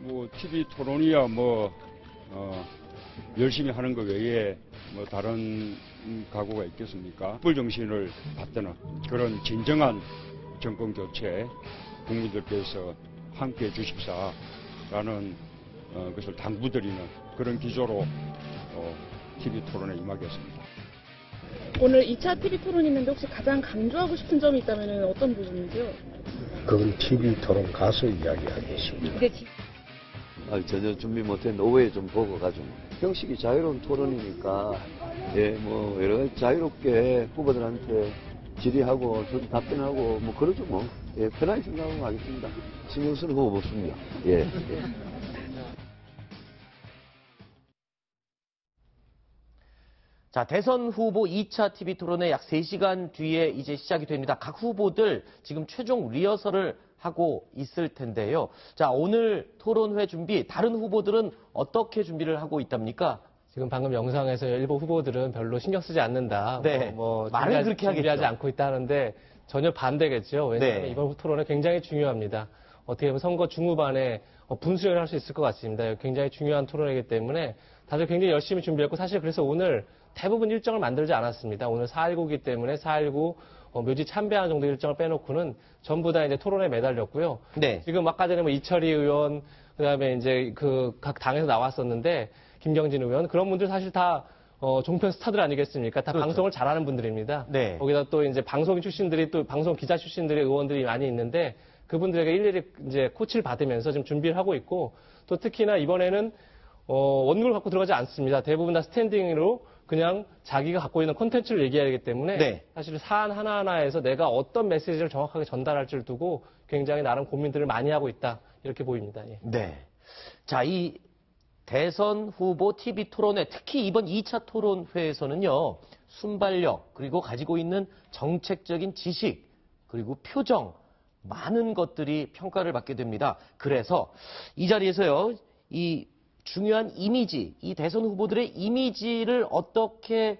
뭐 TV 토론이야 열심히 하는 것 외에 뭐 다른 각오가 있겠습니까? 촛불 정신을 받드는 그런 진정한 정권 교체 국민들께서 함께해 주십사라는 것을 당부드리는 그런 기조로 TV 토론에 임하겠습니다. 오늘 2차 TV 토론이 있는데 혹시 가장 강조하고 싶은 점이 있다면 어떤 부분인지요? 그건 TV 토론 가서 이야기하겠습니다. 전혀 준비 못했는데 오후에 좀 보고 가지고 형식이 자유로운 토론이니까 뭐 여러 가지 자유롭게 후보들한테 질의하고 저도 답변하고 뭐 그러죠 뭐. 편하게 생각하고 가겠습니다. 신경 쓰는 거 없습니다. 자, 대선 후보 2차 TV 토론회 약 3시간 뒤에 이제 시작이 됩니다. 각 후보들 지금 최종 리허설을 하고 있을 텐데요. 자, 오늘 토론회 준비, 다른 후보들은 어떻게 준비를 하고 있답니까? 지금 방금 영상에서 일부 후보들은 별로 신경 쓰지 않는다. 네. 말은 그렇게 준비하지 하겠죠. 않고 있다는데 전혀 반대겠죠. 왜냐하면 네. 이번 토론회 굉장히 중요합니다. 어떻게 보면 선거 중후반에 분수행을 할 수 있을 것 같습니다. 굉장히 중요한 토론회이기 때문에 다들 굉장히 열심히 준비했고 사실 그래서 오늘 대부분 일정을 만들지 않았습니다. 오늘 4.19이기 때문에 4.19 묘지 참배하는 정도 일정을 빼놓고는 전부 다 이제 토론에 매달렸고요. 네. 지금 아까 전에 이철희 의원, 그다음에 이제 각 당에서 나왔었는데 김경진 의원 그런 분들 사실 다 종편 스타들 아니겠습니까? 다 그렇죠. 방송을 잘하는 분들입니다. 네. 거기다 또 이제 방송 출신들이 또 방송 기자 출신들의 의원들이 많이 있는데 그분들에게 일일이 이제 코치를 받으면서 지금 준비를 하고 있고 또 특히나 이번에는 원고를 갖고 들어가지 않습니다. 대부분 다 스탠딩으로 그냥 자기가 갖고 있는 콘텐츠를 얘기하기 때문에 네. 사실 사안 하나하나에서 내가 어떤 메시지를 정확하게 전달할지를 두고 굉장히 나름 고민들을 많이 하고 있다. 이렇게 보입니다. 예. 네. 자, 이 대선 후보 TV 토론회, 특히 이번 2차 토론회에서는요, 순발력, 그리고 가지고 있는 정책적인 지식, 그리고 표정, 많은 것들이 평가를 받게 됩니다. 그래서 이 자리에서요, 이 중요한 이미지, 이 대선 후보들의 이미지를 어떻게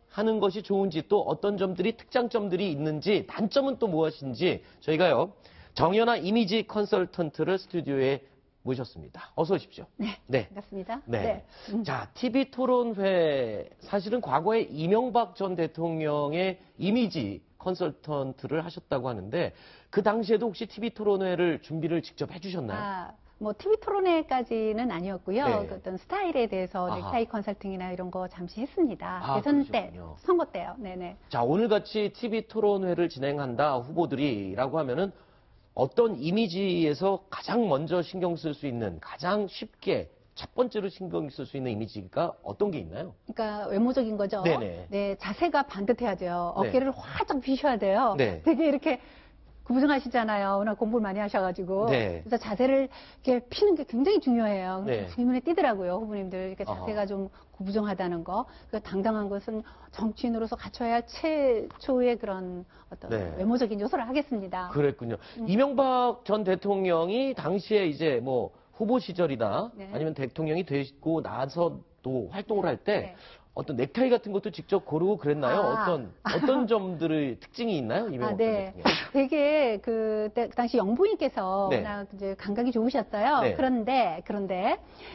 하는 것이 좋은지 또 어떤 점들이 특장점들이 있는지 단점은 또 무엇인지 저희가요 정연아 이미지 컨설턴트를 스튜디오에 모셨습니다. 어서 오십시오. 네, 반갑습니다. 네. 자, TV 토론회 사실은 과거에 이명박 전 대통령의 이미지 컨설턴트를 하셨다고 하는데 그 당시에도 혹시 TV 토론회를 준비를 직접 해주셨나요? 뭐 TV 토론회까지는 아니었고요. 네. 그 어떤 스타일에 대해서 아하. 넥타이 컨설팅이나 이런 거 잠시 했습니다. 아, 대선 때, 그러시군요. 선거 때요. 네네. 자, 오늘같이 TV 토론회를 진행한다 후보들이라고 하면은 어떤 이미지에서 가장 먼저 신경 쓸 수 있는 가장 쉽게 첫 번째로 신경 쓸 수 있는 이미지가 어떤 게 있나요? 그러니까 외모적인 거죠. 네네. 네, 자세가 반듯해야 돼요. 네. 어깨를 활짝 펴셔야 돼요. 네. 되게 이렇게 구부정하시잖아요. 워낙 공부를 많이 하셔가지고. 네. 그래서 자세를 이렇게 피는 게 굉장히 중요해요. 네. 제 눈에 띄더라고요, 후보님들. 이렇게 아하. 자세가 좀 구부정하다는 거. 그 당당한 것은 정치인으로서 갖춰야 할 최초의 그런 어떤 네. 외모적인 요소를 하겠습니다. 그랬군요. 이명박 전 대통령이 당시에 이제 뭐 후보 시절이나 네. 아니면 대통령이 되고 나서도 활동을 할 때 네. 어떤 넥타이 같은 것도 직접 고르고 그랬나요? 어떤 점들의 특징이 있나요? 이명박 전 네. 대통령. 되게 그 당시 영부인께서 네. 워낙 이제 감각이 좋으셨어요. 네. 그런데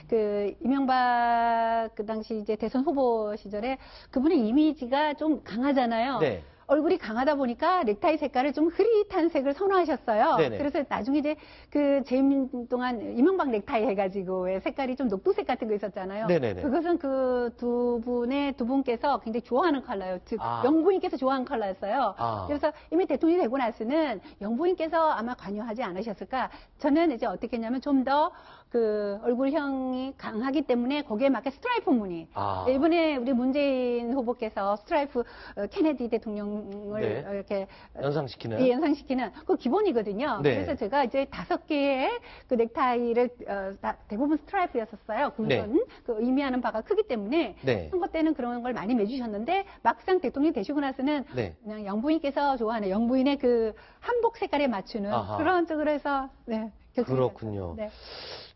그 이명박 그 당시 이제 대선 후보 시절에 그분의 이미지가 좀 강하잖아요. 네. 얼굴이 강하다 보니까 넥타이 색깔을 좀 흐릿한 색을 선호하셨어요. 네네. 그래서 나중에 이제 그 재임 동안 이명박 넥타이 해가지고 색깔이 좀 녹두색 같은 거 있었잖아요. 네네네. 그것은 그 두 분께서 굉장히 좋아하는 컬러예요. 즉 아. 영부인께서 좋아하는 컬러였어요. 아. 그래서 이미 대통령이 되고 나서는 영부인께서 아마 관여하지 않으셨을까. 저는 이제 어떻게 했냐면 좀 더 그 얼굴형이 강하기 때문에 거기에 맞게 스트라이프 무늬. 아. 이번에 우리 문재인 후보께서 스트라이프 케네디 대통령을 네. 이렇게 연상시키는. 예, 연상시키는 그 기본이거든요. 네. 그래서 제가 이제 5개의 그 넥타이를 대부분 스트라이프였었어요. 굵은 그 의미하는 바가 크기 때문에 네. 선거 때는 그런 걸 많이 매주셨는데 막상 대통령이 되시고 나서는 네. 그냥 영부인께서 좋아하는 영부인의 그 한복 색깔에 맞추는 아하. 그런 쪽으로 해서 네. 그렇군요. 네.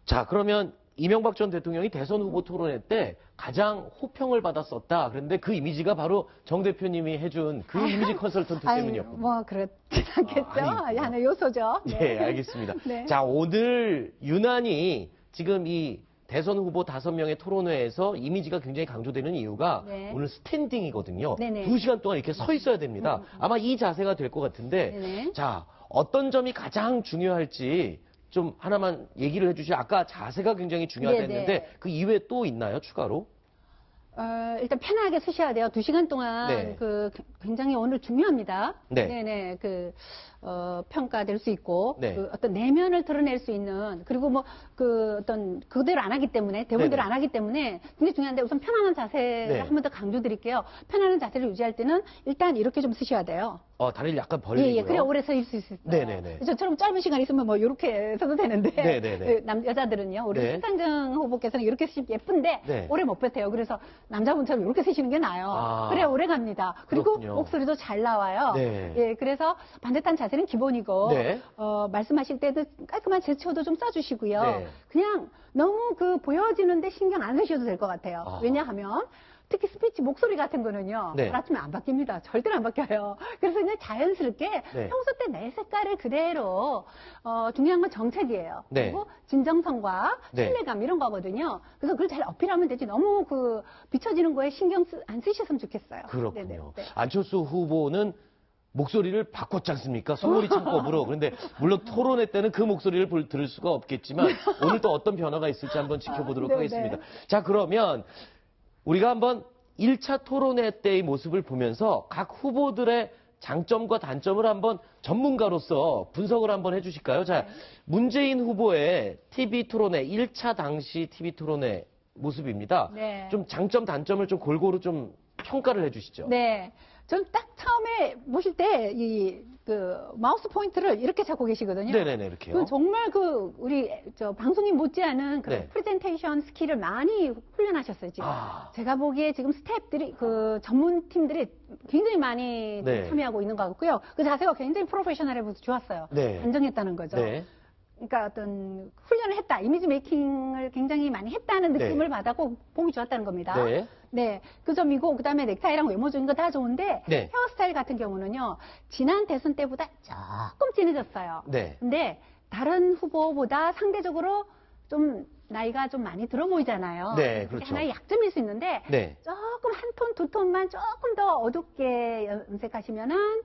자, 그러면 이명박 전 대통령이 대선 후보 토론회 때 가장 호평을 받았었다. 그런데 그 이미지가 바로 정 대표님이 해준 그 이미지 컨설턴트 때문이었군요. 뭐 그렇지 않겠죠. 하나의 요소죠. 네, 알겠습니다. 네. 자, 오늘 유난히 지금 이 대선 후보 5명의 토론회에서 이미지가 굉장히 강조되는 이유가 네. 오늘 스탠딩이거든요. 네네. 2시간 동안 이렇게 서 있어야 됩니다. 아마 이 자세가 될 것 같은데 네네. 자, 어떤 점이 가장 중요할지 좀 하나만 얘기를 해주시죠. 아까 자세가 굉장히 중요하다 네네. 했는데 그 이외에 또 있나요, 추가로? 일단 편하게 쓰셔야 돼요. 2시간 동안 네. 굉장히 오늘 중요합니다. 네. 네네. 평가될 수 있고, 네. 어떤 내면을 드러낼 수 있는, 그리고 뭐, 그대로 안 하기 때문에, 대본대로 네네. 안 하기 때문에 굉장히 중요한데 우선 편안한 자세를 네. 한 번 더 강조드릴게요. 편안한 자세를 유지할 때는 일단 이렇게 좀 쓰셔야 돼요. 다리를 약간 벌리고요. 예, 그래 오래 서 있을 수 있어요. 네네네. 저처럼 짧은 시간 있으면 뭐 이렇게 서도 되는데 네네네. 여자들은요, 우리 네. 신상정 후보께서는 이렇게 쓰시면 예쁜데 네. 오래 못 버텨요. 그래서 남자분처럼 이렇게 쓰시는 게 나아요. 그래 오래 갑니다. 그리고 그렇군요. 목소리도 잘 나와요. 네. 예, 그래서 반듯한 자세는 기본이고 네. 말씀하실 때도 깔끔한 제스처도 좀 써주시고요. 네. 그냥 너무 보여지는데 신경 안 쓰셔도 될 것 같아요. 왜냐하면 특히 스피치 목소리 같은 거는요. 네. 하루아침에 안 바뀝니다. 절대로 안 바뀌어요. 그래서 그냥 자연스럽게 네. 평소 때 내 색깔을 그대로 중요한 건 정책이에요. 네. 그리고 진정성과 네. 신뢰감 이런 거거든요. 그래서 그걸 잘 어필하면 되지 너무 비춰지는 거에 신경 안 쓰셨으면 좋겠어요. 그렇군요. 네네. 네. 안철수 후보는 목소리를 바꿨지 않습니까? 소몰이 창법으로. 그런데 물론 토론회 때는 그 목소리를 들을 수가 없겠지만 오늘 또 어떤 변화가 있을지 한번 지켜보도록 네네. 하겠습니다. 자, 그러면 우리가 한번 1차 토론회 때의 모습을 보면서 각 후보들의 장점과 단점을 한번 전문가로서 분석을 한번 해주실까요? 자, 문재인 후보의 TV 토론회, 1차 당시 TV 토론회 모습입니다. 네. 좀 장점, 단점을 좀 골고루 좀 평가를 해주시죠. 네. 전 딱 처음에 보실 때, 마우스 포인트를 이렇게 잡고 계시거든요. 네네네, 이렇게요. 정말 우리, 방송인 못지않은 네. 프레젠테이션 스킬을 많이 훈련하셨어요, 지금. 아. 제가 보기에 지금 스태프들이, 전문팀들이 굉장히 많이 네. 참여하고 있는 것 같고요. 그 자세가 굉장히 프로페셔널해 좋았어요. 네. 안정했다는 거죠. 네. 그러니까 어떤 훈련을 했다, 이미지 메이킹을 굉장히 많이 했다는 느낌을 네. 받았고 보기 좋았다는 겁니다. 네. 네, 그 점이고 그다음에 넥타이랑 외모적인 거 다 좋은데 네. 헤어스타일 같은 경우는요, 지난 대선 때보다 조금 진해졌어요. 네. 근데 다른 후보보다 상대적으로 좀 나이가 좀 많이 들어 보이잖아요. 네, 그게 그렇죠. 하나의 약점일 수 있는데 네. 조금 한 톤, 두 톤만 조금 더 어둡게 염색하시면은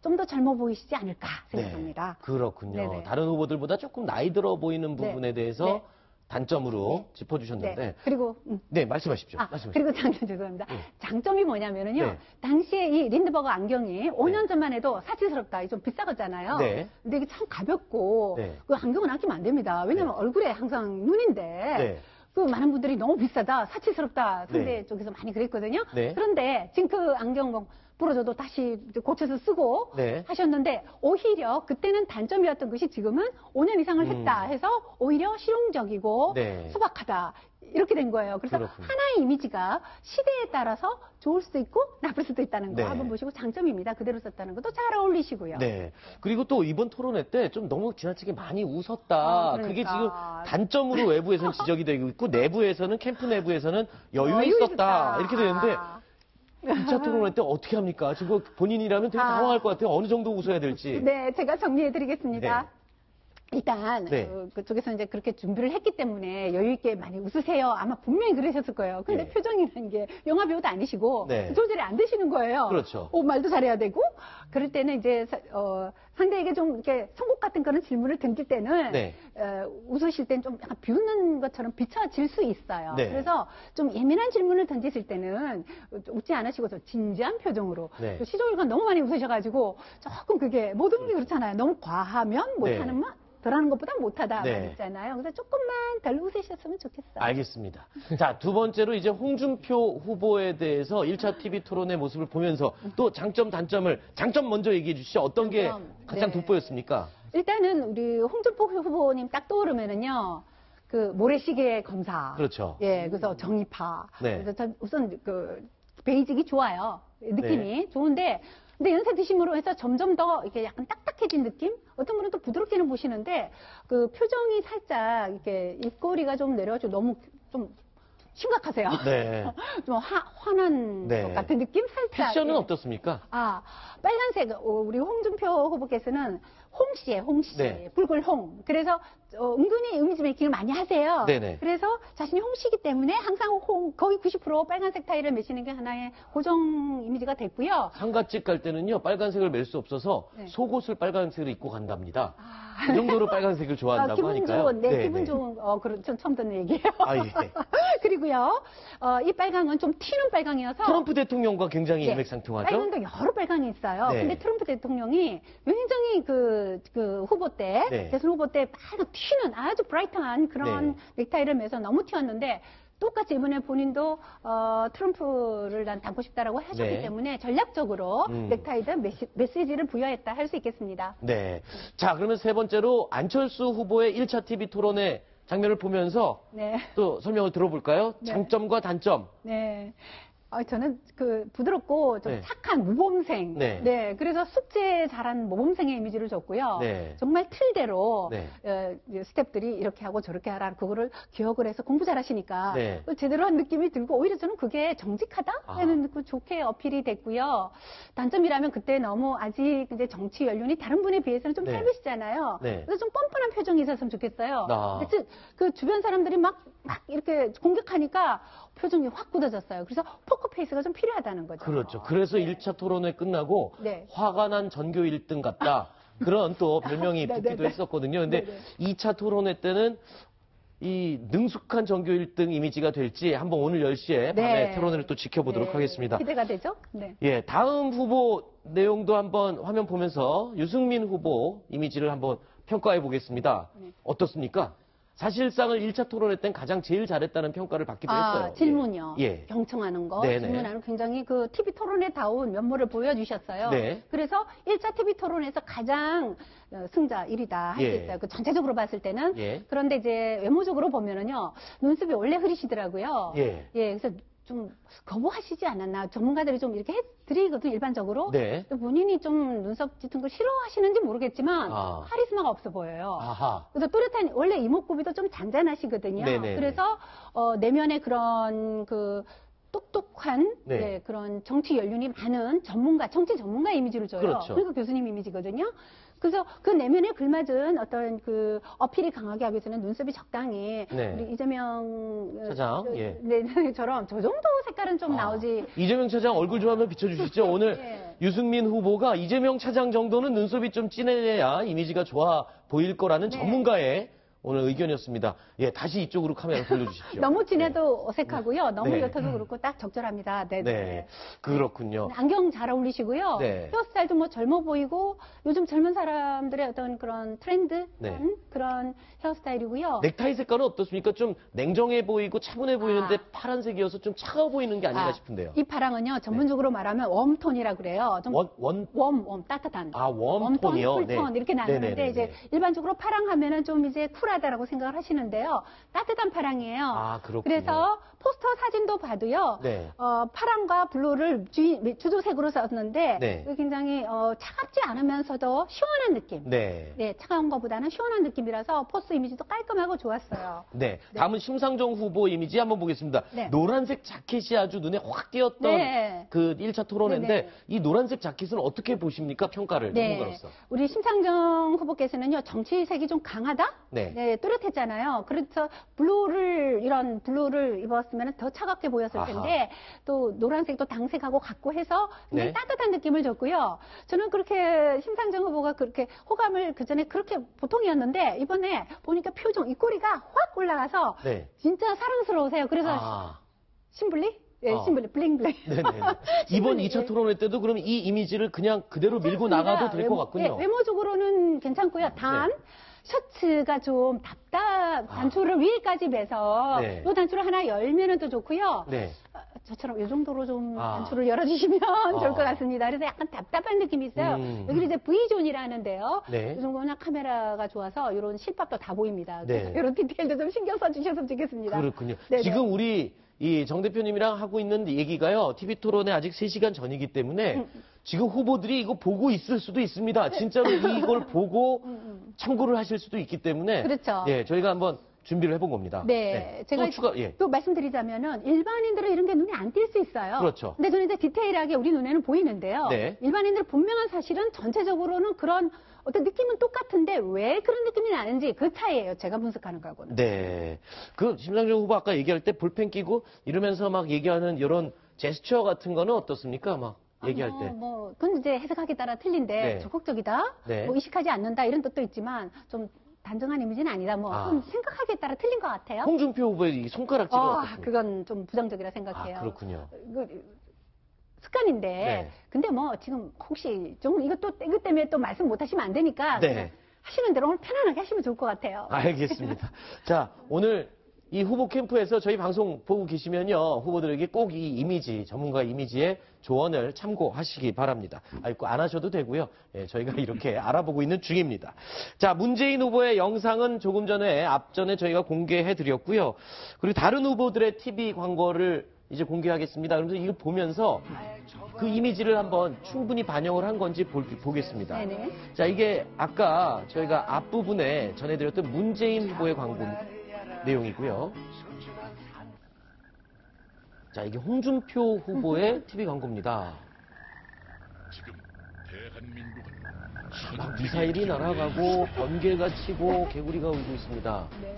좀 더 젊어 보이시지 않을까 생각합니다. 네, 그렇군요. 네네. 다른 후보들보다 조금 나이 들어 보이는 네. 부분에 대해서 네. 단점으로 네. 짚어주셨는데. 네. 그리고 네, 말씀하십시오. 그리고 장점 죄송합니다. 네. 장점이 뭐냐면은요. 네. 당시에 이 린드버거 안경이 5년 전만 해도 사치스럽다. 좀 비싸졌잖아요. 네. 근데 이게 참 가볍고 네. 그 안경은 아끼면 안 됩니다. 왜냐면 얼굴에 항상 눈인데 네. 그 많은 분들이 너무 비싸다, 사치스럽다 상대 네. 쪽에서 많이 그랬거든요. 네. 그런데 지금 그 안경 뭐 부러져도 다시 고쳐서 쓰고 네. 하셨는데 오히려 그때는 단점이었던 것이 지금은 5년 이상을 했다 해서 오히려 실용적이고 네. 소박하다 이렇게 된 거예요. 그래서 그렇군요. 하나의 이미지가 시대에 따라서 좋을 수도 있고 나쁠 수도 있다는 거 네. 한번 보시고 장점입니다. 그대로 썼다는 것도 잘 어울리시고요. 네. 그리고 또 이번 토론회 때 좀 너무 지나치게 많이 웃었다. 그러니까. 그게 지금 단점으로 외부에서는 지적이 되고 있고 내부에서는 캠프 내부에서는 여유 여유 있었다. 있었다. 이렇게 되는데 2차 토론회 때 어떻게 합니까? 지금 본인이라면 되게 당황할 것 같아요. 어느 정도 웃어야 될지. 네, 제가 정리해드리겠습니다. 네. 일단 네. 그쪽에서 이제 그렇게 준비를 했기 때문에 여유 있게 많이 웃으세요. 아마 분명히 그러셨을 거예요. 근데 네. 표정이라는 게 영화 배우도 아니시고 네. 조절이 안 되시는 거예요. 그렇죠. 말도 잘해야 되고 그럴 때는 이제 상대에게 좀 이렇게 선곡 같은 그런 질문을 던질 때는 네. 웃으실 땐 좀 약간 비웃는 것처럼 비춰질 수 있어요. 네. 그래서 좀 예민한 질문을 던지실 때는 웃지 않으시고 좀 진지한 표정으로 네. 또 시종일관 너무 많이 웃으셔가지고 조금 그게 모든 분이 그렇잖아요. 너무 과하면 못하는 네. 만 덜하는 것보다 못하다 네. 말 있잖아요. 그래서 조금만 덜 웃으셨으면 좋겠어요. 알겠습니다. 자, 두 번째로 이제 홍준표 후보에 대해서 1차 TV 토론의 모습을 보면서 또 장점, 단점을, 장점 먼저 얘기해 주시죠. 어떤 게 장점, 가장 네. 돋보였습니까? 일단은 우리 홍준표 후보님 딱 떠오르면은요. 그 모래시계 검사. 그렇죠. 예, 그래서 정의파. 네. 그래서 전 우선 베이직이 좋아요. 느낌이 좋은데 근데 연세 드심으로 해서 점점 더 이렇게 약간 딱딱해진 느낌? 어떤 분은 또 부드럽게는 보시는데 그 표정이 살짝 이렇게 입꼬리가 좀 내려가지고 너무 좀 심각하세요. 네. 좀 화난 네. 것 같은 느낌? 살짝. 패션은 예. 어떻습니까? 아, 빨간색, 우리 홍준표 후보께서는 홍씨예요, 홍씨. 네. 붉은 홍. 그래서 은근히 이미지 메이킹을 많이 하세요. 네네. 그래서 자신이 홍씨이기 때문에 항상 거의 90% 빨간색 타이를 매시는 게 하나의 고정 이미지가 됐고요. 상가집 갈 때는요, 빨간색을 멜 수 없어서 네. 속옷을 빨간색으로 입고 간답니다. 그 정도로 빨간색을 좋아한다고 기분 하니까요. 좋은, 네, 네, 기분 네. 좋은, 전 처음 듣는 얘기예요. 아, 예. 그리고요, 이 빨강은 좀 튀는 빨강이어서. 트럼프 대통령과 굉장히 네. 일맥상통하죠? 빨강도 여러 빨강이 있어요. 네. 근데 트럼프 대통령이 굉장히 그 후보 때, 네. 대선 후보 때 빨간 튀는 아주 브라이트한 그런 네. 넥타이를 매서 너무 튀었는데, 똑같이 이번에 본인도 트럼프를 난 닮고 싶다라고 하셨기 네. 때문에 전략적으로 넥타이도 메시지를 부여했다 할 수 있겠습니다. 네. 자, 그러면 세 번째로 안철수 후보의 1차 TV 토론회 장면을 보면서 네. 또 설명을 들어볼까요? 네. 장점과 단점. 네. 저는 그 부드럽고 좀 네. 착한 모범생. 네. 그래서 숙제 잘한 모범생의 이미지를 줬고요. 네. 정말 틀대로 네. 스태프들이 이렇게 하고 저렇게 하라 그거를 기억을 해서 공부 잘하시니까 네. 제대로 한 느낌이 들고 오히려 저는 그게 정직하다 하는 그 좋게 어필이 됐고요. 단점이라면 그때 너무 아직 이제 정치 연륜이 다른 분에 비해서는 좀 네. 짧으시잖아요. 네. 그래서 좀 뻔뻔한 표정이 있었으면 좋겠어요. 아. 근데 그 주변 사람들이 막 이렇게 공격하니까 표정이 확 굳어졌어요. 그래서 포커페이스가 좀 필요하다는 거죠. 그렇죠. 그래서 네. 1차 토론회 끝나고 네. 화가 난 전교 1등 같다. 그런 또 별명이 네, 붙기도 네, 네. 했었거든요. 근데 네, 2차 토론회 때는 이 능숙한 전교 1등 이미지가 될지 한번 오늘 10시에 밤에 토론회를 또 지켜보도록 네. 하겠습니다. 기대가 되죠? 네. 예, 다음 후보 내용도 한번 화면 보면서 유승민 후보 이미지를 한번 평가해 보겠습니다. 네. 어떻습니까? 사실상을 1차 토론회 땐 가장 제일 잘했다는 평가를 받기도 했어요. 질문요. 예. 경청하는 거. 네네. 질문하는 굉장히 그 TV 토론회다운 면모를 보여주셨어요. 네. 그래서 1차 TV 토론에서 가장 승자 1위다 할 수 예. 있어요. 그 전체적으로 봤을 때는. 예. 그런데 이제 외모적으로 보면은요. 눈썹이 원래 흐리시더라고요. 예. 그래서 좀 거부하시지 않았나. 전문가들이 좀 이렇게 해드리거든요, 일반적으로. 네. 또 본인이 좀 눈썹 짙은 걸 싫어하시는지 모르겠지만 아. 카리스마가 없어 보여요. 아하. 그래서 또렷한 원래 이목구비도 좀 잔잔하시거든요. 네네네. 그래서 내면에 그런 그 똑똑한 네. 그런 정치 연륜이 많은 전문가, 정치 전문가 이미지를 줘요. 그렇죠. 그러니까 교수님 이미지거든요. 그래서 그 내면에 글맞은 어떤 그 어필이 강하게 하기 위해서는 눈썹이 적당히 네. 우리 이재명 차장, 예. 처럼 저 정도 색깔은 좀 나오지. 이재명 차장 얼굴 좀 한번 비춰주시죠. 오늘 예. 유승민 후보가 이재명 차장 정도는 눈썹이 좀 진해야 이미지가 좋아 보일 거라는 네. 전문가의 오늘 의견이었습니다. 예, 다시 이쪽으로 카메라 돌려주십시오. 너무 진해도 어색하고요. 너무 네. 옅어도 그렇고 딱 적절합니다. 네. 네, 그렇군요. 안경 잘 어울리시고요. 네. 헤어스타일도 뭐 젊어 보이고 요즘 젊은 사람들의 어떤 그런 트렌드 네. 그런 헤어스타일이고요. 넥타이 색깔은 어떻습니까? 좀 냉정해 보이고 차분해 보이는데 파란색이어서 좀 차가워 보이는 게 아닌가 싶은데요. 이 파랑은요 전문적으로 말하면 웜톤이라 그래요. 좀 원? 웜 따뜻한. 웜톤이요? 쿨톤 네. 이렇게 나누는데 네네네네. 이제 일반적으로 파랑 하면은 좀 이제 쿨하다라고 생각을 하시는데요. 따뜻한 파랑이에요. 아, 그렇군요. 그래서 포스터 사진도 봐도요. 네. 파랑과 블루를 주도색으로 썼는데 네. 굉장히 차갑지 않으면서도 시원한 느낌. 네. 네, 차가운 것보다는 시원한 느낌이라서 포스 이미지도 깔끔하고 좋았어요. 네. 다음은 심상정 후보 이미지 한번 보겠습니다. 네. 노란색 자켓이 아주 눈에 확 띄었던 네. 그 1차 토론회인데 네네. 이 노란색 자켓은 어떻게 보십니까? 평가를 전문가로서. 우리 심상정 후보께서는요, 정치색이 좀 강하다? 네. 뚜렷했잖아요. 그래서 이런 블루를 입었으면 더 차갑게 보였을 텐데, 또 노란색도 당색하고 같고 해서 굉장히 네. 따뜻한 느낌을 줬고요. 저는 그렇게 심상정 후보가 그렇게 호감을 그전에 그렇게 보통이었는데, 이번에 보니까 표정, 입꼬리가 확 올라가서 네. 진짜 사랑스러우세요. 그래서 신블리? 네, 신블리, 블링블링. 네네. 이번 2차 토론회 때도 그럼 이 이미지를 그냥 그대로 밀고 나가도 될 것 같군요. 네, 외모적으로는 괜찮고요. 단, 셔츠가 좀 단추를 위에까지 매서 네. 이 단추를 하나 열면은 또 좋고요. 네. 저처럼 이 정도로 좀 단추를 열어주시면 좋을 것 같습니다. 그래서 약간 답답한 느낌이 있어요. 여기는 이제 V존이라는데요. 네. 이 정도면 카메라가 좋아서 이런 실밥도 다 보입니다. 네. 이런 디테일도 좀 신경 써주셨으면 좋겠습니다. 그렇군요. 네네. 지금 우리 이 정 대표님이랑 하고 있는 얘기가요. TV 토론에 아직 3시간 전이기 때문에 지금 후보들이 이거 보고 있을 수도 있습니다. 진짜로 이걸 보고 참고를 하실 수도 있기 때문에 그렇죠. 예, 저희가 한번 준비를 해본 겁니다. 네, 제가 또 추가, 예. 또 말씀드리자면은 일반인들은 이런 게 눈에 안 띌 수 있어요. 그렇죠. 근데 저는 이제 디테일하게 우리 눈에는 보이는데요. 네. 일반인들 분명한 사실은 전체적으로는 그런 어떤 느낌은 똑같은데 왜 그런 느낌이 나는지 그 차이예요. 제가 분석하는 거하고는. 네. 그 심상정 후보 아까 얘기할 때 볼펜 끼고 이러면서 막 얘기하는 이런 제스처 같은 거는 어떻습니까? 막 얘기할 때. 그건 이제 해석하기에 따라 틀린데 네. 적극적이다, 네. 뭐 의식하지 않는다 이런 뜻도 있지만 좀 단정한 이미지는 아니다. 뭐 그건 생각하기에 따라 틀린 것 같아요. 홍준표 후보의 이 손가락질은 어떻습니까? 그건 좀 부정적이라 생각해요. 그렇군요. 습관인데. 네. 근데 뭐 지금 혹시 좀 이것 때문에 또 말씀 못 하시면 안 되니까 네. 그냥 하시는 대로 오늘 편안하게 하시면 좋을 것 같아요. 알겠습니다. 자, 오늘 이 후보 캠프에서 저희 방송 보고 계시면요. 후보들에게 꼭 이 이미지, 전문가 이미지의 조언을 참고하시기 바랍니다. 꼭 안 하셔도 되고요. 예, 저희가 이렇게 알아보고 있는 중입니다. 자, 문재인 후보의 영상은 조금 전에 앞전에 저희가 공개해 드렸고요. 그리고 다른 후보들의 TV 광고를 이제 공개하겠습니다. 그러면서 이거 보면서 그 이미지를 한번 충분히 반영을 한 건지 보겠습니다. 네네. 자, 이게 아까 저희가 앞부분에 전해드렸던 문재인 후보의 광고 내용이고요. 자, 이게 홍준표 후보의 TV 광고입니다. 지금 대한민국은 막 미사일이 날아가고 번개가 치고 개구리가 울고 있습니다. 네.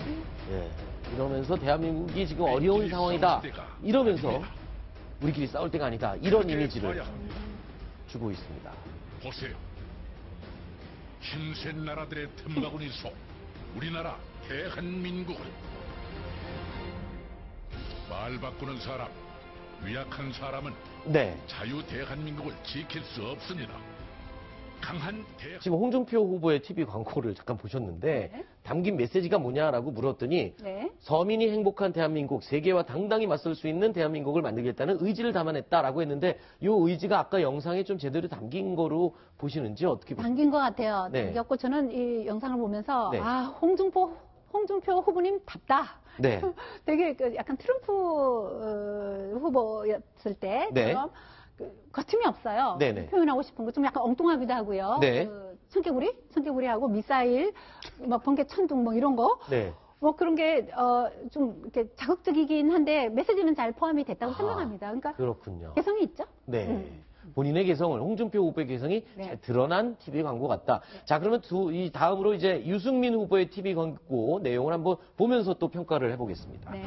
예, 이러면서 대한민국이 지금 어려운 상황이다. 이러면서 우리끼리 싸울 때가 아니다. 이런 이미지를 주고 있습니다. 보세요. 힘센 나라들의 틈바구니 속 우리나라 대한민국은 말 바꾸는 사람, 위약한 사람은 네. 자유 대한민국을 지킬 수 없습니다. 강한 지금 홍준표 후보의 TV 광고를 잠깐 보셨는데 네. 담긴 메시지가 뭐냐라고 물었더니 네. 서민이 행복한 대한민국, 세계와 당당히 맞설 수 있는 대한민국을 만들겠다는 의지를 담아냈다라고 했는데 이 의지가 아까 영상에 좀 제대로 담긴 거로 보시는지 어떻게 보십니까? 담긴 것 같아요. 네. 담겼고 저는 이 영상을 보면서 네. 홍준표 후보님 답다. 네. 되게 약간 트럼프 후보였을 때 네. 처럼 거침이 없어요. 네네. 표현하고 싶은 거 좀 약간 엉뚱하기도 하고요. 네. 청개구리하고 미사일, 막 번개 천둥 뭐 이런 거. 네. 뭐 그런 게 좀 이렇게 자극적이긴 한데 메시지는 잘 포함이 됐다고 생각합니다. 그러니까 그렇군요. 개성이 있죠. 네. 본인의 개성을, 홍준표 후보의 개성이 네. 잘 드러난 TV 광고 같다. 자, 그러면 이 다음으로 이제 유승민 후보의 TV 광고 내용을 한번 보면서 또 평가를 해보겠습니다. 네.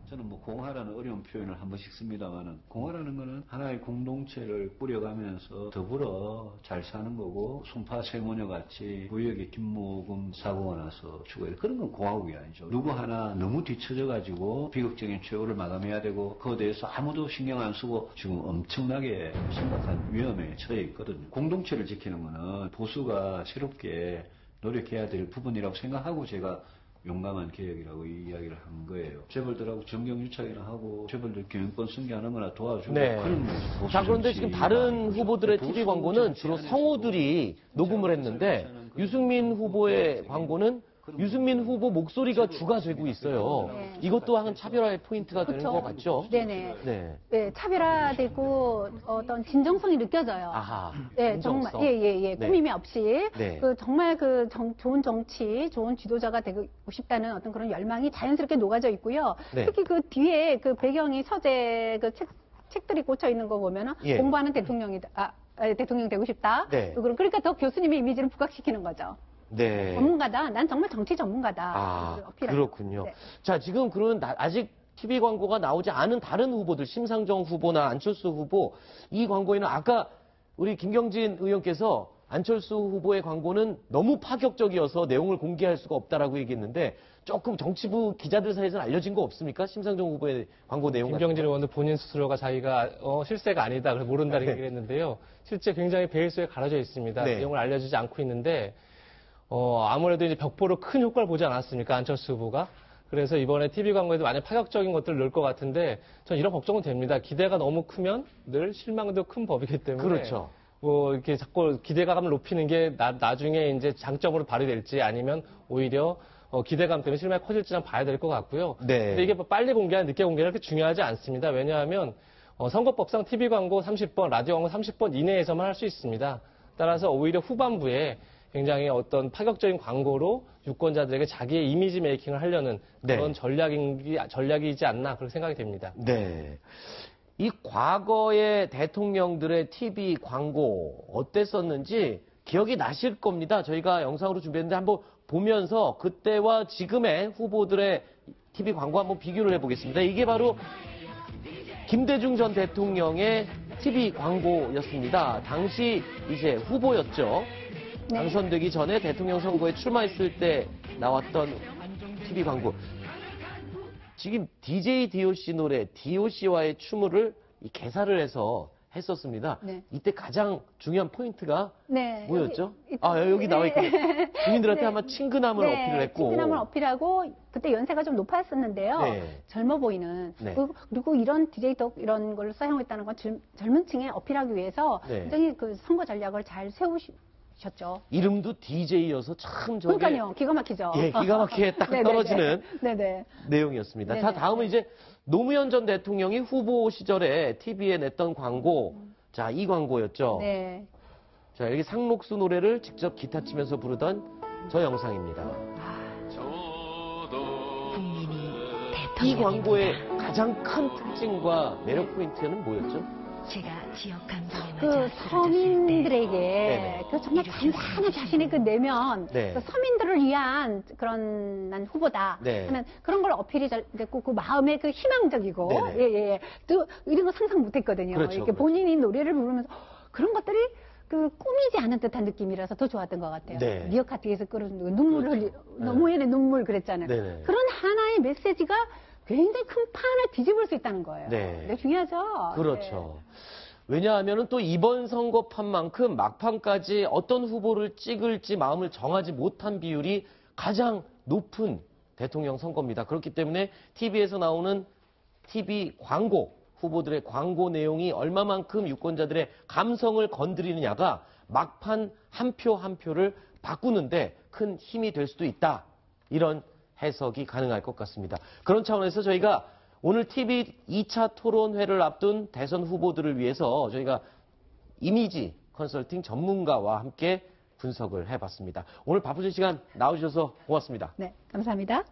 저는 뭐 공화라는 어려운 표현을 한 번씩 씁니다만은 공화라는 거는 하나의 공동체를 꾸려가면서 더불어 잘 사는 거고 송파 세모녀 같이 구역에 김모금 사고가 나서 죽어야 돼. 그런 건 공화국이 아니죠. 누구 하나 너무 뒤처져 가지고 비극적인 최후를 마감해야 되고 그거에 대해서 아무도 신경 안 쓰고 지금 엄청나게 심각한 위험에 처해 있거든요. 공동체를 지키는 거는 보수가 새롭게 노력해야 될 부분이라고 생각하고 제가 용감한 개혁이라고 이야기를 한 거예요. 재벌들하고 정경유착이나 하고 재벌들 경영권 승계하는 거나 도와주고 네. 그런 보수 자, 그런데 지금 다른 정치가 후보들의 보수 TV 광고는 주로 정치 성우들이 안에서도 녹음을 했는데 유승민 후보의 광고는 유승민 후보 목소리가 주가 되고 있어요. 네. 이것 또한 차별화의 포인트가 되는 그쵸. 것 같죠? 네네. 네. 네, 차별화되고 어떤 진정성이 느껴져요. 아하. 네, 정말 진정성. 예, 네. 꾸밈이 없이 네. 정말 좋은 정치, 좋은 지도자가 되고 싶다는 어떤 그런 열망이 자연스럽게 녹아져 있고요. 네. 특히 그 뒤에 그 배경이 서재 책들이 꽂혀 있는 거 보면은 예. 공부하는 대통령 되고 싶다. 네. 그러니까 더 교수님의 이미지를 부각시키는 거죠. 네. 전문가다. 난 정말 정치 전문가다. 아, 어필하는 그렇군요. 네. 자, 지금 그러면 아직 TV 광고가 나오지 않은 다른 후보들, 심상정 후보나 안철수 후보, 이 광고에는 아까 우리 김경진 의원께서 안철수 후보의 광고는 너무 파격적이어서 내용을 공개할 수가 없다라고 얘기했는데 조금 정치부 기자들 사이에서는 알려진 거 없습니까? 심상정 후보의 광고 내용 같은 김경진 거? 의원도 본인 스스로가 자기가 실세가 아니다, 그래서 모른다는 네. 얘기를 했는데요. 실제 굉장히 베일스에 가려져 있습니다. 네. 내용을 알려주지 않고 있는데 아무래도 이제 벽보로 큰 효과를 보지 않았습니까? 안철수 후보가. 그래서 이번에 TV 광고에도 많이 파격적인 것들을 넣을 것 같은데 전 이런 걱정은 됩니다. 기대가 너무 크면 늘 실망도 큰 법이기 때문에 그렇죠. 뭐 이렇게 자꾸 기대감을 높이는 게 나중에 이제 장점으로 발휘될지 아니면 오히려 기대감 때문에 실망이 커질지 좀 봐야 될 것 같고요. 네. 근데 이게 뭐 빨리 공개나 늦게 공개가 그렇게 중요하지 않습니다. 왜냐하면 선거법상 TV 광고 30번, 라디오 광고 30번 이내에서만 할 수 있습니다. 따라서 오히려 후반부에 굉장히 어떤 파격적인 광고로 유권자들에게 자기의 이미지 메이킹을 하려는 그런 전략이지 않나 그렇게 생각이 됩니다. 네. 이 과거의 대통령들의 TV 광고 어땠었는지 기억이 나실 겁니다. 저희가 영상으로 준비했는데 한번 보면서 그때와 지금의 후보들의 TV 광고 한번 비교를 해보겠습니다. 이게 바로 김대중 전 대통령의 TV 광고였습니다. 당시 이제 후보였죠. 네. 당선되기 전에 대통령 선거에 출마했을 때 나왔던 TV 광고. 지금 DJ DOC 노래 DOC와의 춤을 개사를 해서 했었습니다. 네. 이때 가장 중요한 포인트가 네. 뭐였죠? 여기 여기 나와 있고 주민들한테 네. 아마 친근함을 어필을 했고. 친근함을 어필하고 그때 연세가 좀 높았었는데요. 네. 젊어 보이는 네. 그리고 이런 DJ 덕 이런 걸 사용했다는 건 젊은 층에 어필하기 위해서 네. 굉장히 그 선거 전략을 잘 세우셨죠. 이름도 DJ여서 참 저게 그러니까요, 기가 막히죠. 예, 기가 막히게 딱 네네네. 떨어지는 네네. 내용이었습니다. 네네. 자, 다음은 이제 노무현 전 대통령이 후보 시절에 TV에 냈던 광고. 자, 이 광고였죠. 네. 자, 여기 상록수 노래를 직접 기타 치면서 부르던 저 영상입니다. 이 광고의 가장 큰 특징과 매력 포인트는 뭐였죠? 제가 지역 감정에 그 맞아 서민들에게 네네. 그 정말 단단한 자신의 그 내면 네. 그 서민들을 위한 그런 난 후보다 네. 하는 그런 걸 어필이 잘 됐고 그 마음에 그 희망적이고 네네. 예예 또 이런 거 상상 못했거든요. 그렇죠, 이렇게 그렇죠. 본인이 노래를 부르면서 그런 것들이 그 꾸미지 않은 듯한 느낌이라서 더 좋았던 것 같아요. 네. 미어카트에서 끓는 눈물을 그렇죠. 노무현의 눈물 그랬잖아요. 네네. 그런 하나의 메시지가 굉장히 큰 판을 뒤집을 수 있다는 거예요. 네. 네, 중요하죠. 그렇죠. 왜냐하면 또 이번 선거판만큼 막판까지 어떤 후보를 찍을지 마음을 정하지 못한 비율이 가장 높은 대통령 선거입니다. 그렇기 때문에 TV에서 나오는 TV 광고, 후보들의 광고 내용이 얼마만큼 유권자들의 감성을 건드리느냐가 막판 한 표 한 표를 바꾸는데 큰 힘이 될 수도 있다. 이런 해석이 가능할 것 같습니다. 그런 차원에서 저희가 오늘 TV 2차 토론회를 앞둔 대선 후보들을 위해서 저희가 이미지 컨설팅 전문가와 함께 분석을 해봤습니다. 오늘 바쁘신 시간 나와주셔서 고맙습니다. 네, 감사합니다.